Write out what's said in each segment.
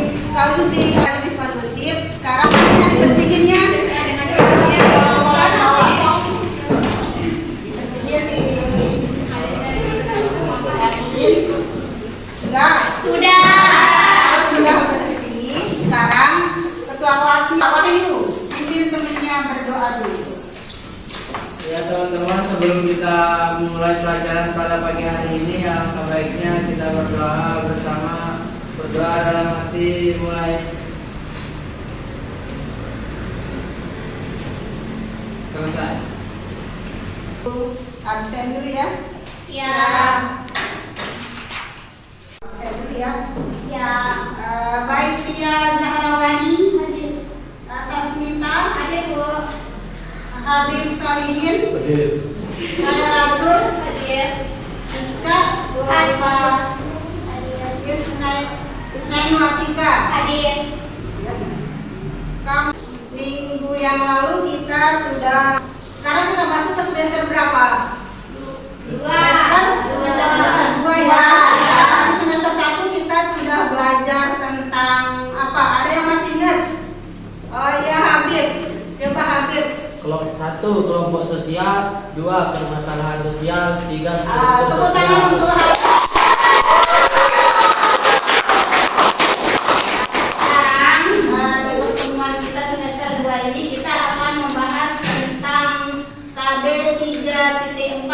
Sekaligus lebih kondusif. Sekarang ini dibersihinnya. Sudah bersih. Sekarang ketua kelasnya Pak Wahyu pimpin temannya berdoa dulu. Ya teman-teman, sebelum kita mulai pelajaran pada pagi hari ini, alangkah baiknya kita berdoa bersama. Berdoa dalam hati mulai. Selesai. Absen dulu ya. Ya. Absen dulu ya. Ya. Baik Pia Zahrawani, Hadir. Sasmita, Hadir, Bu. Habib Solihin, Hadir. Khairatun, Hadir. Ika, Bapak Hadir. Isnani Watika. Hadir. Minggu yang lalu kita sudah, sekarang kita masuk ke semester berapa? Semester 2 ya. Di semester 1 kita sudah belajar tentang apa? Ada yang masih ingat? Oh ya Habib, coba Habib. Kelompok 1 kelompok sosial, 2 permasalahan sosial, 3 struktur Tepuk tangan sosial. untuk Habib. Sekarang di pertemuan kita semester 2 ini kita akan membahas tentang KD 3.4.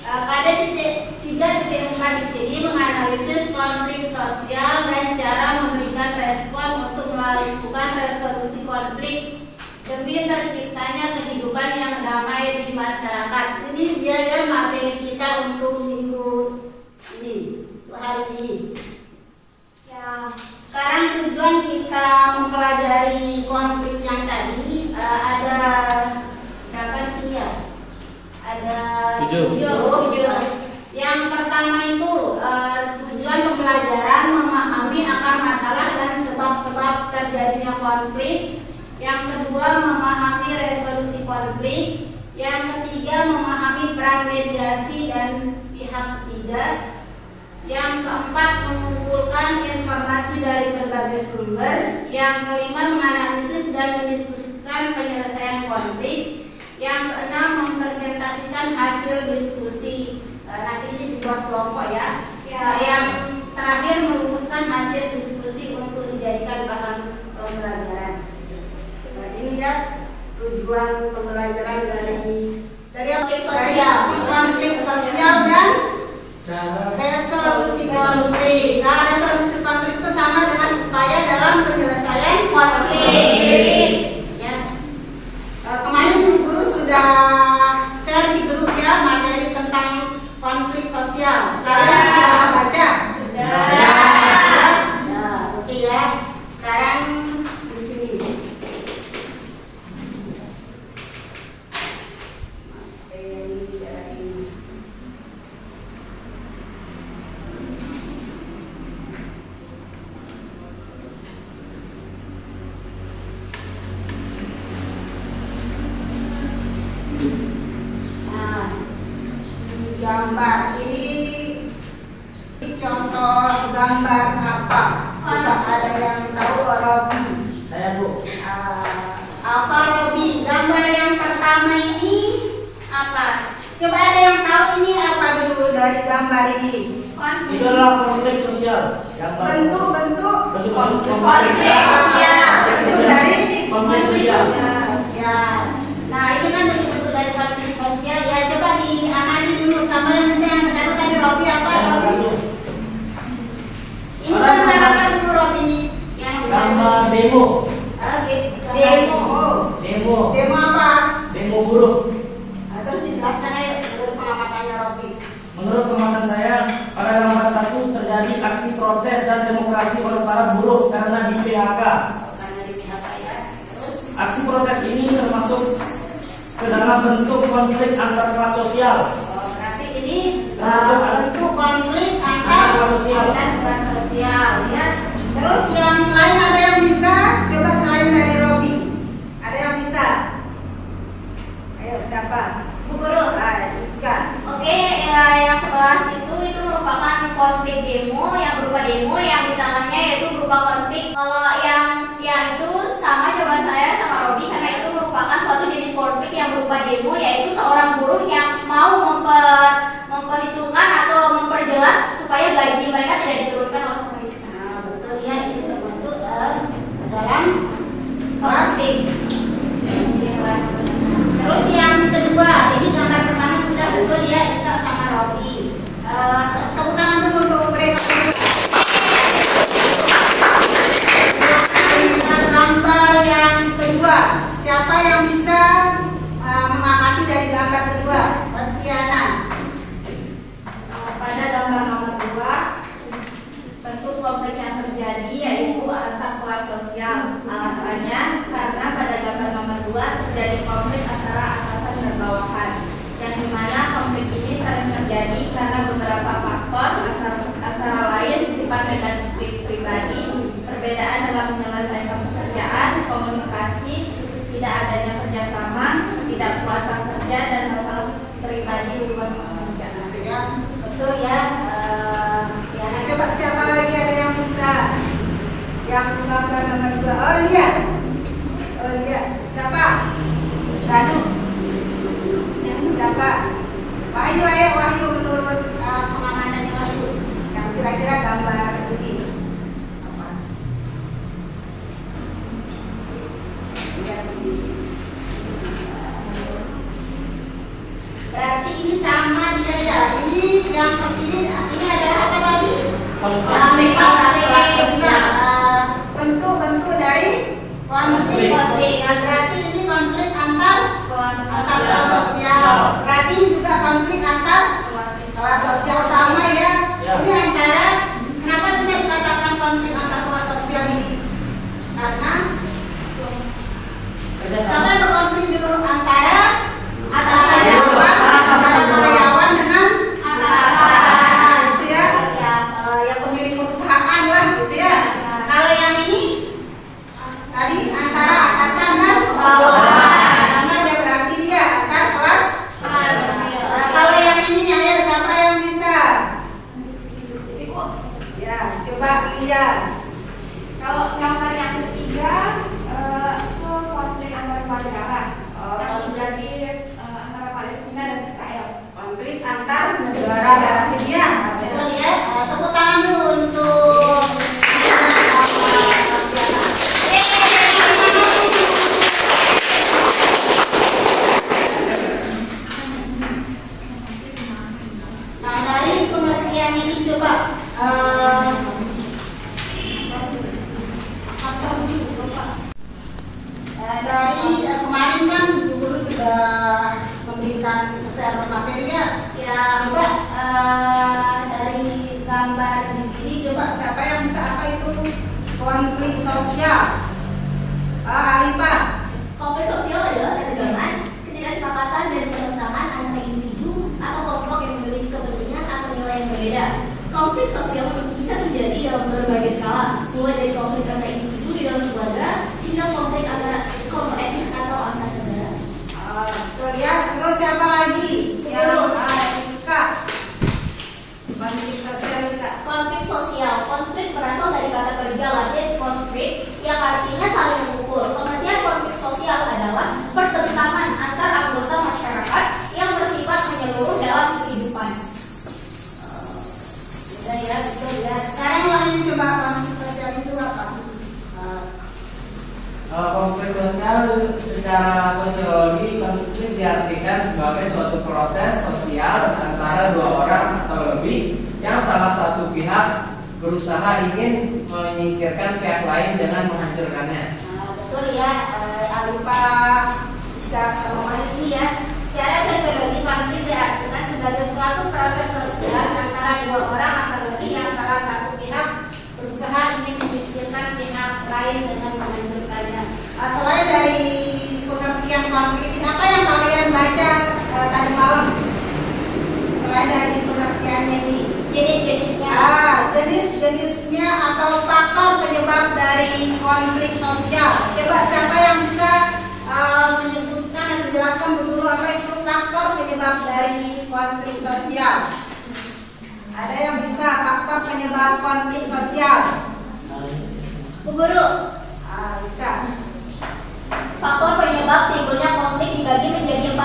KD 3.4 di sini menganalisis konflik sosial dan cara memberikan respon untuk melakukan resolusi konflik demi terciptanya kehidupan yang damai di masyarakat. Ini dia ya materi kita untuk minggu ini, untuk hari ini. Ya, sekarang tujuan kita mempelajari konflik yang tadi ada berapa sih ya? Ada 7. Yang pertama itu tujuan pembelajaran memahami akar masalah dan sebab-sebab terjadinya konflik. Yang kedua memahami resolusi konflik. Yang ketiga memahami peran mediasi dan pihak ketiga. Yang keempat mengumpulkan informasi dari berbagai sumber. Yang kelima menganalisis dan mendiskusikan penyelesaian konflik. Yang keenam mempresentasikan hasil diskusi. Nanti ini dibuat kelompok ya. Yang terakhir merumuskan hasil diskusi untuk dijadikan bahan pembelajaran. Ini ya tujuan pembelajaran dari Konflik sosial. konflik sosial dan Cara resolusi konflik. Nah, resolusi konflik itu sama dengan upaya dalam penyelesaian Konflik. Ya. Kemarin guru sudah share di grup ya materi tentang konflik sosial. Kalian sudah baca? Ya, oke ya. Sekarang di sini. Materi dari gambar ini contoh gambar apa? Sudah ada yang tahu Robi? saya Bu. Apa Robi? Gambar yang pertama ini apa? Coba ada yang tahu ini apa dulu dari gambar ini? Itu adalah konflik sosial. Bentuk Konflik sosial. bentuk dari Konflik sosial. sosial. Nah itu kan bentuk-bentuk dari konflik sosial ya. Coba diamati dulu sama yang misalnya yang satu tadi Robi apa Robi? Ini gambar apa dulu Robi? Yang Gambar demo. Demo apa? Demo buruh. Terus dijelaskan aja menurut pengamatannya Robi. Menurut pengamatan saya, pada tanggal 1 terjadi aksi protes dan demokrasi oleh para buruh karena di PHK. Karena di pihak ya. Terus Aksi protes ini termasuk ke dalam bentuk konflik antar kelas sosial. berarti ini bentuk konflik antar kelas sosial ya. Terus yang lain ada yang bisa? Coba selain dari Robi. Ada yang bisa? Ayo siapa? Bu Guru. Ika. Oke, yang sekelas itu merupakan konflik demo yang berupa demo yang di tengahnya yaitu berupa konflik berupa demo, yaitu seorang buruh yang mau memperhitungkan atau memperjelas supaya gaji mereka tidak diturunkan oleh pemerintah. Nah, betul ya, itu termasuk dalam Plastik. Terus yang kedua, ini gambar pertama sudah betul ya, Ika sama Robi. Tepuk tangan dulu untuk mereka berdua. Gambar yang kedua, siapa yang bisa mengamati dari gambar kedua? Tiana. Pada gambar nomor 2, tentu konflik yang terjadi yaitu antar kelas sosial. Alasannya karena pada gambar nomor 2 terjadi konflik antara atasan dan bawahan, yang dimana konflik ini sering terjadi karena beberapa faktor, antara lain sifat negatif pribadi, perbedaan dalam menyelesaikan pekerjaan, komunikasi, tidak adanya kerjasama, tidak puasan kerja, dan masalah pribadi di luar pekerjaan. Ya, betul ya. Tiana, coba siapa lagi ada yang bisa? Yang gambar nomor 2. Oh iya. Oh iya. Siapa? Danu. Siapa? Wahyu, ayo Wahyu, menurut pengamanannya Wahyu. Yang kira-kira gambar ini apa? Lihat ini. Berarti ini sama dia ya. Ini yang terpilih. Ini adalah apa tadi? Konflik kelas sosial. Bentuk dari konflik. Konflik. Nah, berarti ini konflik antar kelas sosial. Berarti ini juga konflik antar kelas sosial sama ya. Ini antara, kenapa bisa dikatakan konflik antar kelas sosial ini? Karena siapa yang berkonflik dulu antara karyawan dengan atasan, gitu ya. Yang pemilik perusahaan lah, gitu ya. Kalau yang ini tadi antara atasan dan bawahan, sama dia berarti dia antar kelas. Kalau yang ini ya, siapa yang bisa? Ya, coba lihat. Kalau gambar yang ketiga itu konflik antar negara yang terjadi antara Palestina dan Israel. Konflik antar negara berarti dia. Betul ya. Tepuk tangan dulu untuk nah, dari pengertian ini coba dari kemarin kan guru sudah memberikan share materi ya. Coba dari gambar di sini coba siapa yang bisa apa itu konflik sosial? Alipah. Konflik sosial adalah ketegangan, ketidaksepakatan dan penentangan antara individu atau kelompok yang memiliki kepentingan atau nilai yang berbeda. Konflik sosial bisa terjadi dalam berbagai skala, mulai dari konflik antar individu di dalam keluarga hingga konflik antara kelompok etnis atau antar negara. Betul ya. Terus siapa lagi? Yang Kak. Konflik sosial Kak. Konflik sosial, konflik berasal dari kata kerja Latin konflik yang artinya saling mengukur. Pengertian konflik sosial adalah pertentangan antar anggota masyarakat yang bersifat menyeluruh dalam kehidupan. Ya, betul ya. Sekarang lagi coba konflik sosial itu apa? Konflik sosial secara sosiologi, konflik diartikan sebagai suatu proses sosial antara dua orang atau lebih yang salah satu pihak berusaha ingin menyingkirkan pihak lain dengan menghancurkannya. Betul ya. Alupa sama ini ya. Secara sosiologi konflik diartikan sebagai suatu proses sosial antara dua orang atau lebih yang salah satu pihak berusaha ingin menyingkirkan pihak lain dengan menghancurkannya. Selain dari pengertian konflik, apa yang kalian baca tadi malam? Selain dari pengertiannya ini, Jenis-jenisnya. jenis-jenisnya atau faktor penyebab dari konflik sosial. Coba siapa yang bisa menyebutkan dan menjelaskan dulu apa itu faktor penyebab dari konflik sosial? Ada yang bisa faktor penyebab konflik sosial? Bu Guru, Ika. faktor penyebab timbulnya konflik dibagi menjadi 4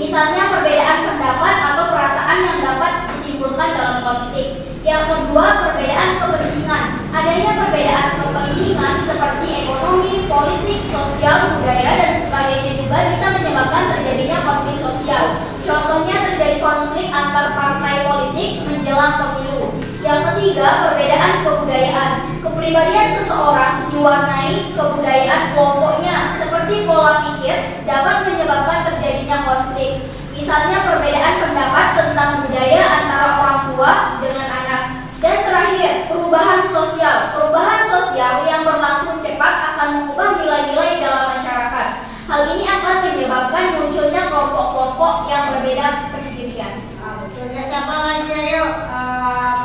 Misalnya perbedaan pendapat atau perasaan yang dapat ditimbulkan dalam konflik. Yang kedua, perbedaan kepentingan. Adanya perbedaan kepentingan seperti ekonomi, politik, sosial, budaya, dan sebagainya juga bisa menyebabkan terjadinya konflik sosial. Contohnya terjadi konflik antar partai politik menjelang pemilu. Yang ketiga, perbedaan kebudayaan. Kepribadian seseorang diwarnai kebudayaan kelompoknya, seperti pola pikir dapat menyebabkan terjadinya konflik. Misalnya perbedaan pendapat tentang budaya antara orang tua dengan anak. Dan terakhir, perubahan sosial. Perubahan sosial yang berlangsung cepat akan mengubah nilai-nilai dalam masyarakat. Hal ini akan menyebabkan munculnya kelompok-kelompok yang berbeda pendirian. Betul ya, siapa lagi ayo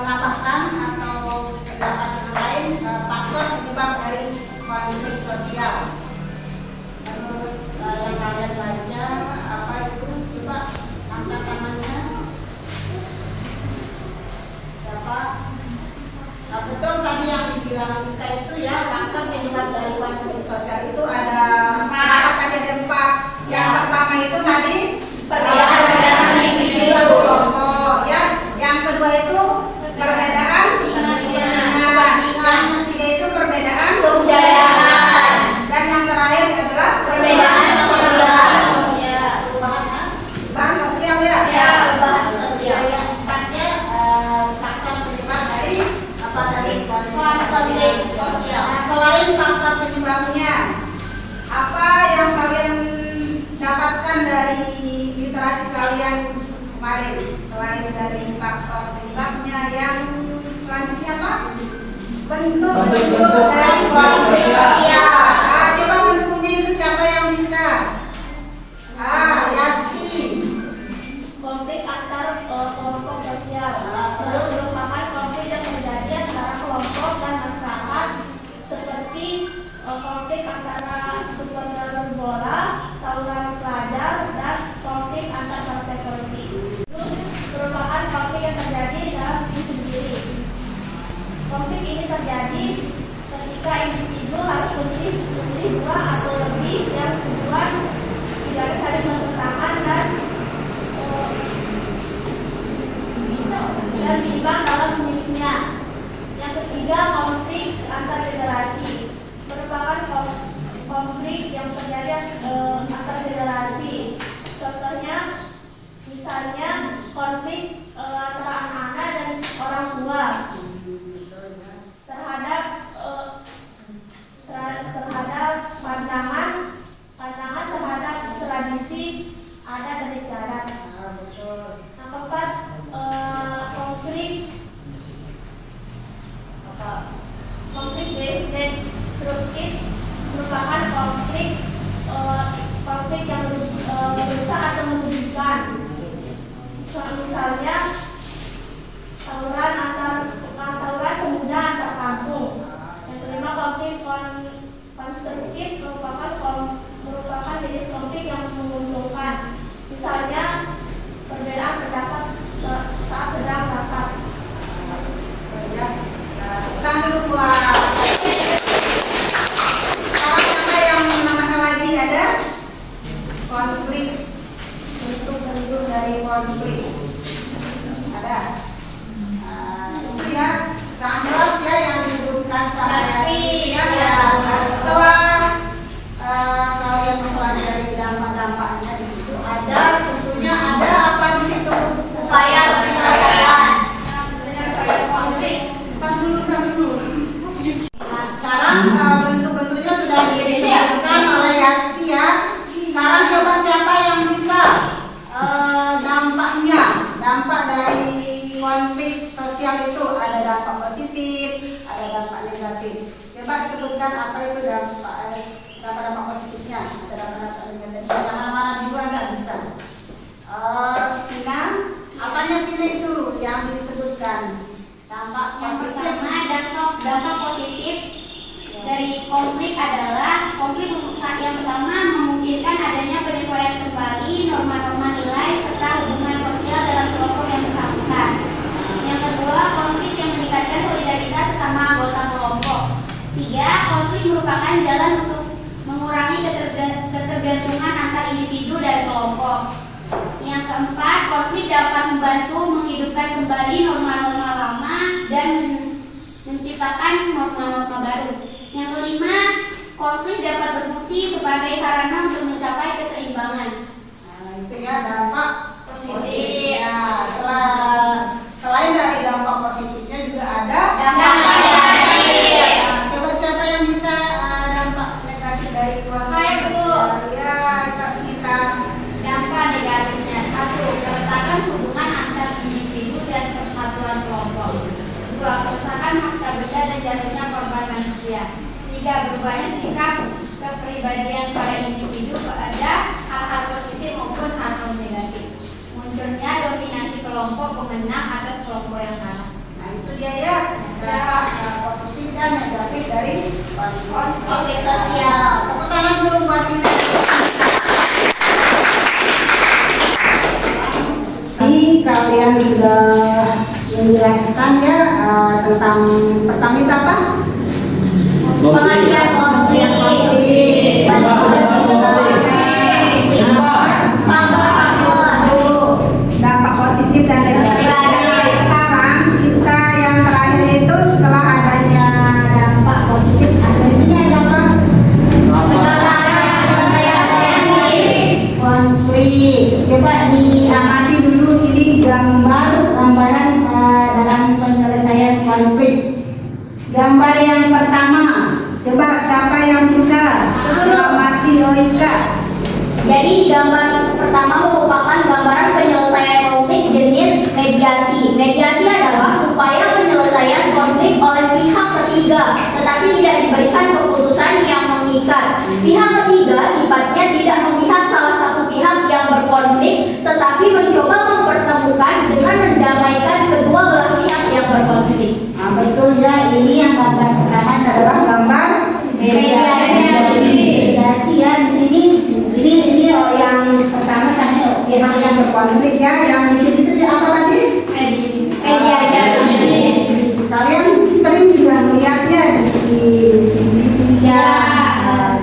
menambahkan atau pendapat yang lain faktor penyebab dari konflik sosial. Menurut yang kalian baca apa itu? Coba angkat tangannya. Siapa? Nah, betul tadi yang dibilang Ika itu ya, faktor penyebab dari konflik sosial itu ada tadi ada 4. Yang pertama itu tadi perbedaan individu atau kelompok ya. Yang kedua itu perbedaan kepentingan. Yang ketiga itu perbedaan Kebudayaan. dan yang terakhir adalah Perbedaan sosial. perubahan sosial ya. Ya, perubahan sosial. Yang empatnya faktor penyebab dari apa tadi Konflik sosial. Nah, selain faktor penyebabnya, apa yang kalian dapatkan dari literasi kalian kemarin? Selain dari faktor penyebabnya, yang selanjutnya apa? Bentuk-bentuk dari konflik sosial. Coba bentuknya itu siapa yang bisa? Yasti. Konflik antar kelompok sosial. Terus merupakan konflik yang terjadi antara kelompok dan masyarakat, seperti konflik antara supporter bola, tawuran pelajar, dan konflik antar partai politik. Itu merupakan konflik yang terjadi dalam diri sendiri. Konflik ini terjadi ketika individu harus memilih dua atau lebih yang tujuan tidak saling bertentangan dan bimbang dalam memilihnya. Yang ketiga, konflik antar generasi merupakan konflik yang terjadi antar generasi. Contohnya, misalnya konflik antara anak-anak dan orang tua terhadap pandangan terhadap tradisi adat dan istiadat. Yang keempat, konflik destruktif merupakan konflik yang merusak atau merugikan. Misalnya tawuran pemuda antar kampung. Yang kelima, konflik konstruktif merupakan jenis konflik yang menguntungkan. Misalnya perbedaan pendapat saat sedang rapat. Tahan dulu buat. Sekarang ada yang menambahkan lagi, ada konflik, bentuk-bentuk dari konflik. Ada. Itu ya, sangat jelas ya yang disebutkan sama Pasti, ya. ya. Setelah kalian mempelajari dampak-dampaknya di situ ada, tentunya ada apa di situ? Upaya penyelesaian konflik. Kan dulu. Nah, sekarang bentuk-bentuknya sudah disebutkan oleh Yasti ya. Sekarang coba siapa yang bisa dampaknya, dampak dari konflik sosial itu ada dampak positif, ada dampak negatif. Coba sebutkan apa itu dampak positifnya, ada dampak negatifnya. Yang mana-mana duluan nggak bisa. Pina, apanya Pina itu yang disebutkan? Dampak Yang positif. pertama, dampak positif dari konflik adalah konflik yang pertama memungkinkan adanya penyesuaian kembali norma-norma nilai serta hubungan sosial dalam kelompok yang bersangkutan. Yang kedua, konflik yang meningkatkan solidaritas sesama anggota kelompok. Tiga, konflik merupakan jalan untuk mengurangi ketergantungan antar individu dan kelompok. keempat, konflik dapat membantu menghidupkan kembali norma-norma lama dan menciptakan norma-norma baru. Yang kelima, konflik dapat berfungsi sebagai sarana untuk mencapai keseimbangan. Nah, itu ya dampak Positif. Ya, selain dari dampak positifnya juga ada Dampak negatif. Nah, coba siapa yang bisa dampak negatif dari keluarga Saya, Bu. sosial? Ya, saksi kita. Dampak negatifnya: 1. Keretakan hubungan antar individu dan persatuan kelompok. 2. Kerusakan harta benda dan jatuhnya korban manusia. 3. Berubahnya sikap kepribadian para individu pada hal-hal positif maupun hal-hal negatif. Munculnya dominasi kelompok pemenang atas kelompok yang kalah. Nah, itu dia ya dampak positif dan negatif dari Konflik sosial. Tepuk tangan dulu buat ini. Ini kalian sudah menjelaskan ya tentang pertama itu apa? Pengertian konflik. Dampak positif dan negatif. Sekarang kita yang terakhir itu setelah adanya dampak positif, ada sini ada apa? Konflik. Coba diamati dulu ini gambaran dalam penyelesaian konflik. Gambar yang pertama, coba siapa yang bisa mengamati Oika? Jadi gambar pertama merupakan gambaran penyelesaian konflik jenis mediasi. Mediasi adalah upaya penyelesaian konflik oleh pihak ketiga, tetapi tidak diberikan keputusan yang mengikat. Pihak ketiga sifatnya tidak memihak salah satu pihak yang berkonflik, tetapi mencoba mempertemukan dengan mendamaikan kedua belah pihak yang berkonflik. Nah, betul ya, ini yang gambar pertama adalah gambar mediasi. Mediasi ya di sini. Ini yang pertama sama pihak yang berkonflik ya. Yang di sini itu apa tadi? Mediasi. Kalian sering juga melihatnya di Ya.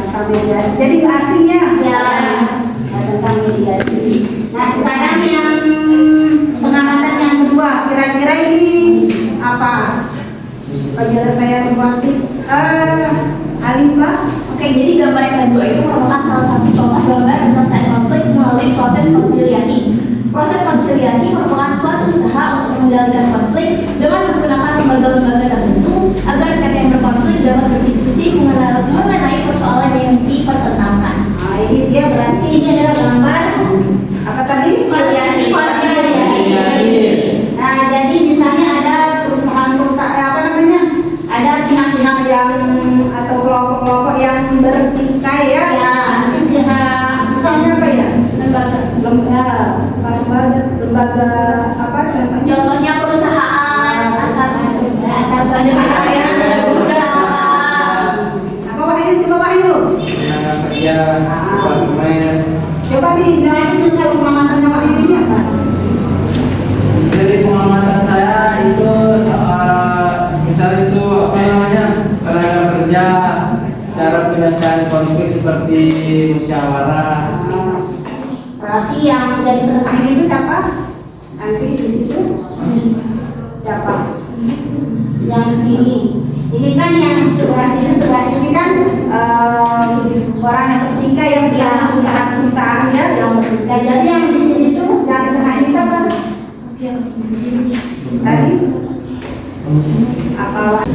tentang mediasi. Jadi nggak asing ya? Ya. Tentang mediasi. Nah, sekarang yang pengamatan yang kedua, kira-kira ini apa? Penyelesaian konflik. Alifah. Oke, jadi gambar yang kedua itu merupakan salah satu contoh gambar penyelesaian konflik melalui proses konsiliasi. Proses konsiliasi merupakan suatu usaha untuk mengendalikan konflik dengan menggunakan lembaga-lembaga tertentu agar pihak yang berkonflik dapat berdiskusi mengenai persoalan yang dipertentangkan. Nah, ini dia berarti ini adalah gambar apa tadi? Konsiliasi. Nah, jadi misalnya ada perusahaan apa namanya? Ada pihak-pihak yang atau kelompok-kelompok yang bertikai ya. Ya. Nanti pihak misalnya apa ya? Lembaga apa contohnya? Contohnya perusahaan Antar misalnya Nah, bawain itu tenaga kerja, departemen. Coba dijelasin dulu kalau pengamatan Bapak ini apa? Dari pengamatan saya itu misal itu apa namanya tenaga kerja, cara penyelesaian konflik seperti musyawarah. Berarti yang jadi tengah itu siapa? Nanti di situ siapa? Yang sini. Ini kan yang sebelah sini kan orang yang bertiga yang perusahaan ya yang bertiga. Jadi yang di sini tuh yang tengah ini apa? Tadi apa?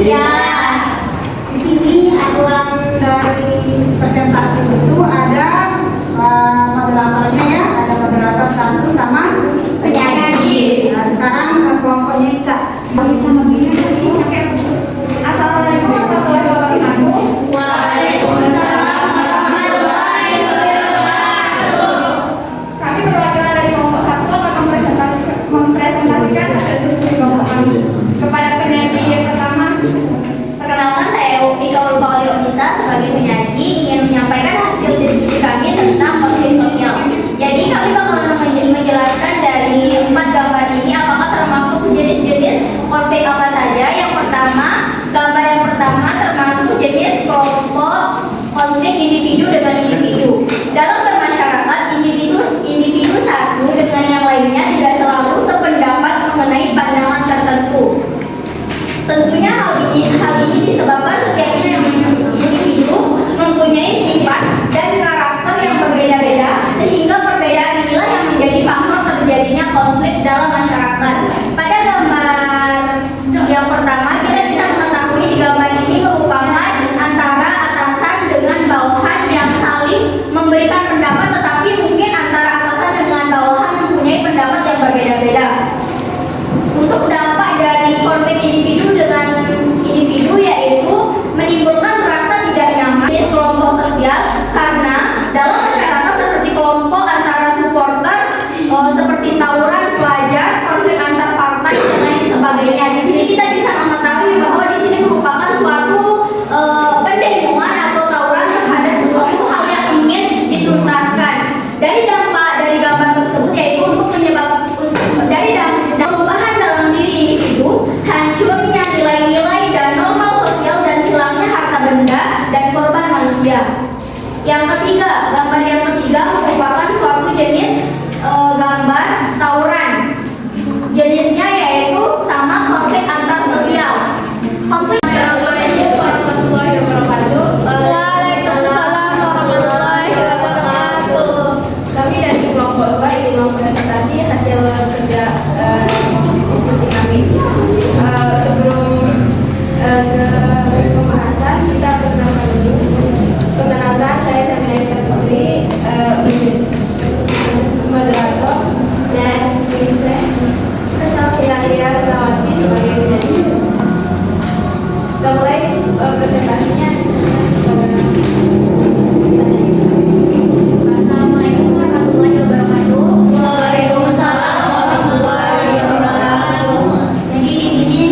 Ya. Di sini aturan dari presentasi itu ada moderatornya ya, ada moderator satu sama Penyanyi. Nah, sekarang kelompoknya Ika. Sama dia. Assalamualaikum warahmatullahi wabarakatuh. Waalaikumsalam warahmatullahi wabarakatuh. Kami perwakilan dari kelompok 1 akan mempresentasikan hasil diskusi kelompok kami. Kepada penyanyi yang pertama, perkenalkan saya Ika Ulfauli Onisa sebagai penyanyi ingin menyampaikan hasil diskusi kami tentang konflik sosial. Jadi kami bakal menjelaskan dari 4 gambar ini apakah termasuk jenis-jenis konflik apa saja. Yang pertama, gambar yang pertama termasuk jenis kelompok konflik individu dengan individu. Dalam bermasyarakat, individu satu dengan yang lainnya tidak selalu sependapat mengenai pandangan tertentu. Tentunya hal ini disebabkan setiap individu mempunyai sifat dan karakter yang berbeda-beda, sehingga perbedaan inilah yang menjadi faktor terjadinya konflik dalam masyarakat. Pada gambar yang pertama, kita bisa mengetahui di gambar ini merupakan antara atasan dengan bawahan yang saling memberikan pendapat, tetapi mungkin antara atasan dengan bawahan mempunyai pendapat yang berbeda-beda. Untuk dampak dari konflik individu dengan individu yaitu menimbulkan rasa tidak nyaman di kelompok sosial, karena dalam masyarakat seperti kelompok antara supporter, seperti tawuran pelajar, konflik antar partai dan lain sebagainya. Di sini kita bisa mengetahui bahwa di sini merupakan suatu pendemoan atau tawuran terhadap suatu hal yang ingin dituntaskan. Dari dampak dari gambar tersebut yaitu untuk perubahan dalam diri individu, hancurnya nilai-nilai dan normal sosial, dan hilangnya harta benda dan korban manusia. Yang ketiga, gambar yang ketiga merupakan suatu jenis gambar tawuran. Jenisnya yaitu sama konflik antar sosial. Konflik. Assalamualaikum warahmatullahi wabarakatuh. Waalaikumsalam warahmatullahi wabarakatuh. Kami dari kelompok 2 ingin mempresentasi hasil kerja diskusi kami. Sebelum ke pembahasan, kita perkenalkan dulu. Perkenalkan, saya Saminah Putri, moderator, dan saya Hilaria Selawati sebagai penyanyi. Kita mulai presentasinya. Assalamualaikum warahmatullahi wabarakatuh. Waalaikumsalam warahmatullahi wabarakatuh. Jadi di sini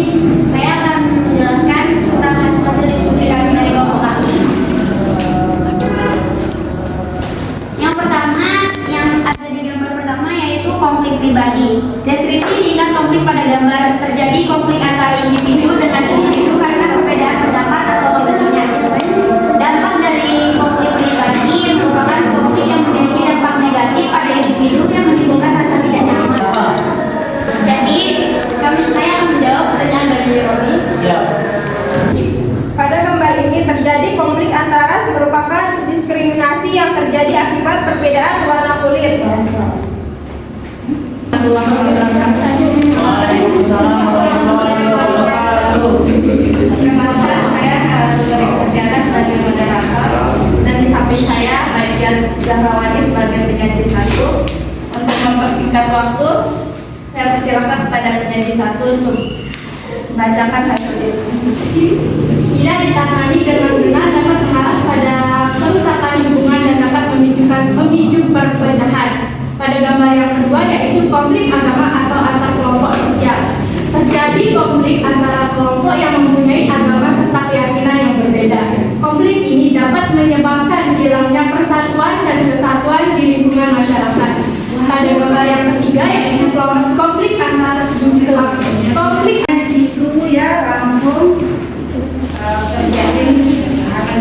saya akan menjelaskan tentang hasil diskusi kami dari kelompok kami. Yang pertama, yang ada di gambar pertama yaitu konflik pribadi. Deskripsi singkat konflik pada gambar: terjadi konflik antara individu dengan individu karena perbedaan pendapat atau kepentingan. Dampak dari konflik pribadi merupakan konflik yang memiliki dampak negatif pada individu yang menimbulkan rasa tidak nyaman. Jadi, saya akan menjawab pertanyaan dari Roni. Pada gambar ini terjadi konflik antara merupakan diskriminasi yang terjadi akibat perbedaan warna kulit. Waalaikumsalam warahmatullahi wabarakatuh. Perkenalkan, saya Garis Kerjana sebagai moderator, dan di samping saya Aisyah Zahrawani sebagai penyanyi 1. Untuk mempersingkat waktu, saya persilakan kepada penyanyi 1 untuk membacakan hasil diskusi. Tidak ditangani dengan benar dapat mengarah pada kerusakan hubungan dan dapat memicu perpecahan. Pada gambar yang kedua yaitu konflik agama atau antar kelompok sosial. Terjadi konflik antara kelompok yang mempunyai agama serta keyakinan yang berbeda. Konflik ini dapat menyebabkan hilangnya persatuan dan kesatuan di lingkungan masyarakat. Pada gambar yang ketiga yaitu konflik antar konflik di situ ya langsung terjadi akan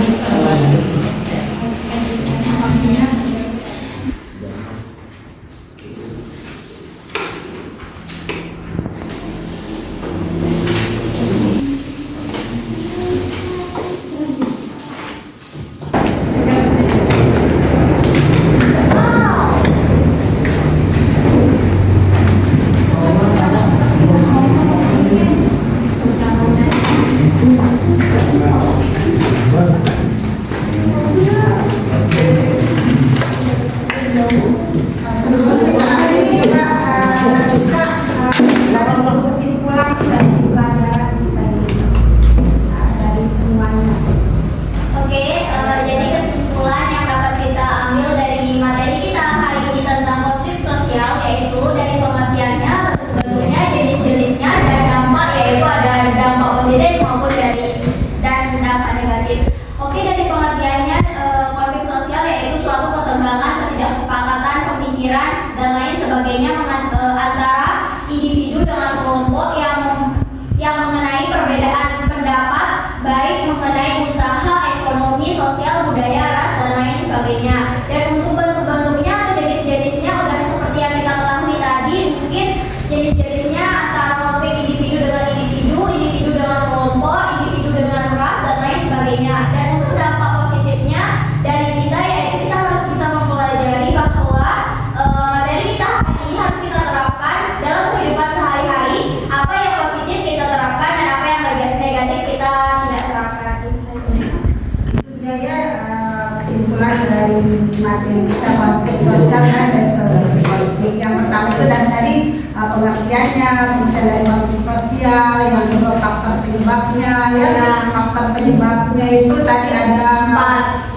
kesimpulan dari materi kita konflik sosial dan resolusi konflik. Yang pertama itu dan tadi pengertiannya, pengertian dari konflik sosial, yang kedua faktor penyebabnya, ya. Faktor penyebabnya itu tadi ada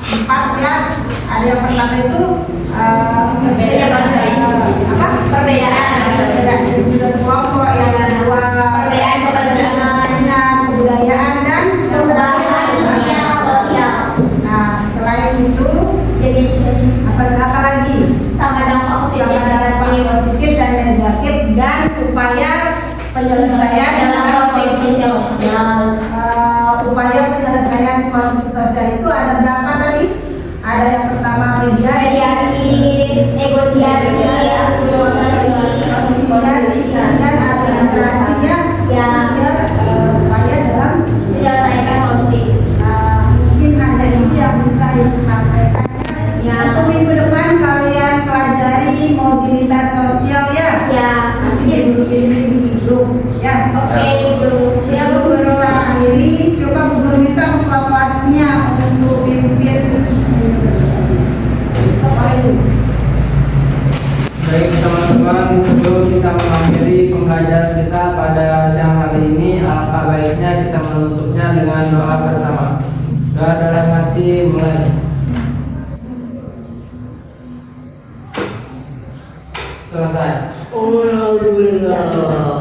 empat ya. Ada yang pertama itu perbedaan individu kelompok, yang kedua Perbedaan kepentingan, kebudayaan dan sosial. Nah, selain itu Jenis-jenis apa lagi? sama dampak positif Sama dan dampak negatif. positif dan negatif dan upaya penyelesaian Dalam konflik sosial. Upaya penyelesaian konflik sosial itu ada berapa tadi? Ada yang pertama Mediasi, negosiasi, komunikasi dan administrasinya Ya. upaya dalam menyelesaikan konflik. mungkin ada ini yang bisa ibu sampaikan Ya. untuk minggu depan kalian pelajari mobilitas sosial ya. Ya. Nanti di grup ya. Oke, guru. Siap Bu Guru akhiri, coba Bu Guru minta evaluasinya untuk pimpin apa itu? Baik teman-teman, sebelum kita mengakhiri pembelajaran kita pada siang hari ini, alangkah baiknya kita menutupnya dengan doa bersama. Doa dalam hati mulai. Selesai. Alhamdulillah.